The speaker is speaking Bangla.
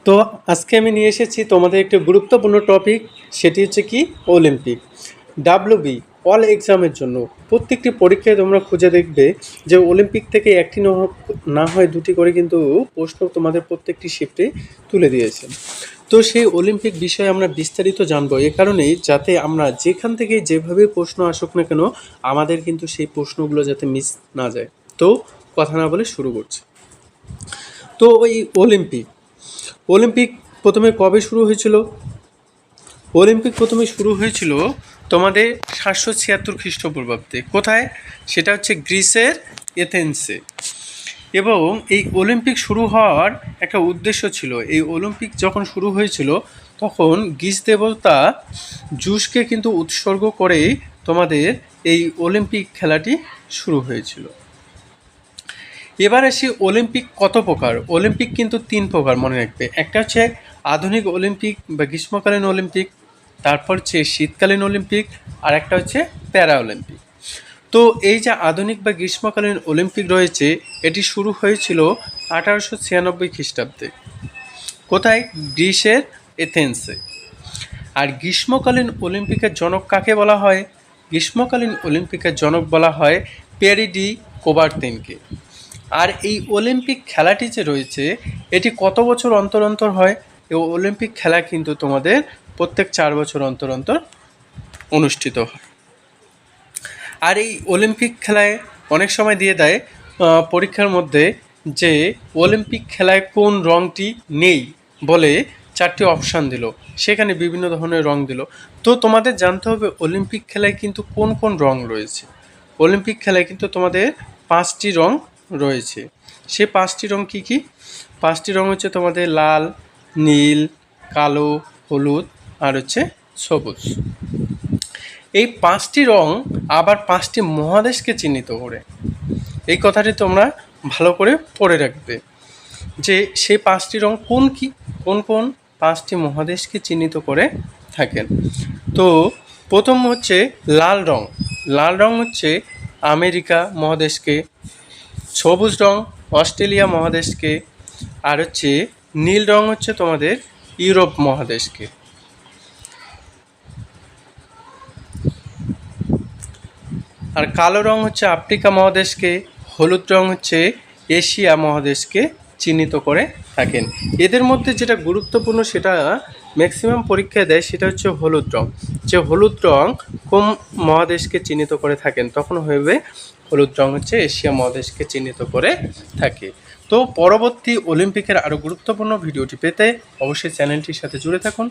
তো আজকে আমি নিয়ে এসেছি তোমাদের একটি গুরুত্বপূর্ণ টপিক, সেটি হচ্ছে কি অলিম্পিক ডাব্লিউবি অল এক্সামের জন্য। প্রত্যেকটি পরীক্ষায় তোমরা খুঁজে দেখবে যে অলিম্পিক থেকে একটি না হয় দুটি করে কিন্তু প্রশ্ন তোমাদের প্রত্যেকটি শিফটে তুলে দিয়েছে। তো সেই অলিম্পিক বিষয়ে আমরা বিস্তারিত জানবো, এ কারণেই যাতে আমরা যেখান থেকে যেভাবে প্রশ্ন আসুক না কেন আমাদের কিন্তু সেই প্রশ্নগুলো যাতে মিস না যায়। তো কথা না বলে শুরু করছি। তো ওই অলিম্পিক প্রথমে কবে শুরু হয়েছিল? অলিম্পিক প্রথমে শুরু হয়েছিল তোমাদের 776 খ্রিস্টপূর্বাব্দে। কোথায়? সেটা হচ্ছে গ্রিসের এথেন্সে। এবং এই অলিম্পিক শুরু হওয়ার একটা উদ্দেশ্য ছিল। এই অলিম্পিক যখন শুরু হয়েছিল তখন গ্রিস দেবতা জুসকে কিন্তু উৎসর্গ করেই তোমাদের এই অলিম্পিক খেলাটি শুরু হয়েছিল। এবার আসি অলিম্পিক কত প্রকার। অলিম্পিক কিন্তু 3 প্রকার, মনে রাখবে। একটা হচ্ছে আধুনিক অলিম্পিক বা গ্রীষ্মকালীন অলিম্পিক, তারপর হচ্ছে শীতকালীন অলিম্পিক, আর একটা হচ্ছে প্যারা অলিম্পিক। তো এই যে আধুনিক বা গ্রীষ্মকালীন অলিম্পিক রয়েছে, এটি শুরু হয়েছিল 1896 খ্রিস্টাব্দে। কোথায়? গ্রিসের এথেন্সে। আর গ্রীষ্মকালীন অলিম্পিকের জনক কাকে বলা হয়? গ্রীষ্মকালীন অলিম্পিকের জনক বলা হয় পিয়েরি ডি কুবারতেনকে। আর এই অলিম্পিক খেলাটি যে রয়েছে এটি কত বছর অন্তর অন্তর হয়? এই অলিম্পিক খেলা কিন্তু তোমাদের প্রত্যেক 4 বছর অন্তর অন্তর অনুষ্ঠিত হয়। আর এই অলিম্পিক খেলায় অনেক সময় দিয়ে দেয় পরীক্ষার মধ্যে যে অলিম্পিক খেলায় কোন রঙটি নেই বলে 4টি অপশান দিল, সেখানে বিভিন্ন ধরনের রং দিল। তো তোমাদের জানতে হবে অলিম্পিক খেলায় কিন্তু কোন কোন রং রয়েছে। অলিম্পিক খেলায় কিন্তু তোমাদের 5টি রং রয়েছে। সে 5টি রং কি কি? 5টি রং হচ্ছে তোমাদের লাল, নীল, কালো, হলুদ আর হচ্ছে সবুজ। এই 5টি রং আবার 5টি মহাদেশকে চিহ্নিত করে। এই কথাটি তোমরা ভালো করে পড়ে রাখবে যে সেই 5টি রং কোন কোন 5টি মহাদেশকে চিহ্নিত করে থাকেন। তো প্রথম হচ্ছে লাল রং। লাল রং হচ্ছে আমেরিকা মহাদেশকে, সবুজ রং অস্ট্রেলিয়া মহাদেশকে, আর হচ্ছে নীল রং হচ্ছে তোমাদের ইউরোপ মহাদেশকে। আর কালো রং হচ্ছে আফ্রিকা মহাদেশকে, হলুদ রং হচ্ছে এশিয়া মহাদেশকে চিহ্নিত করে থাকেন। এদের মধ্যে যেটা গুরুত্বপূর্ণ সেটা ম্যাক্সিমাম পরীক্ষায় দেয়, সেটা হচ্ছে হলুদ রং। যে হলুদ রং কোন মহাদেশকে চিহ্নিত করে থাকেন, তখন হবে হলুদ রং হচ্ছে এশিয়া মহাদেশকে চিহ্নিত করে থাকে। তো পরবর্তী অলিম্পিকের আরও গুরুত্বপূর্ণ ভিডিওটি পেতে অবশ্যই চ্যানেলটির সাথে জুড়ে থাকুন।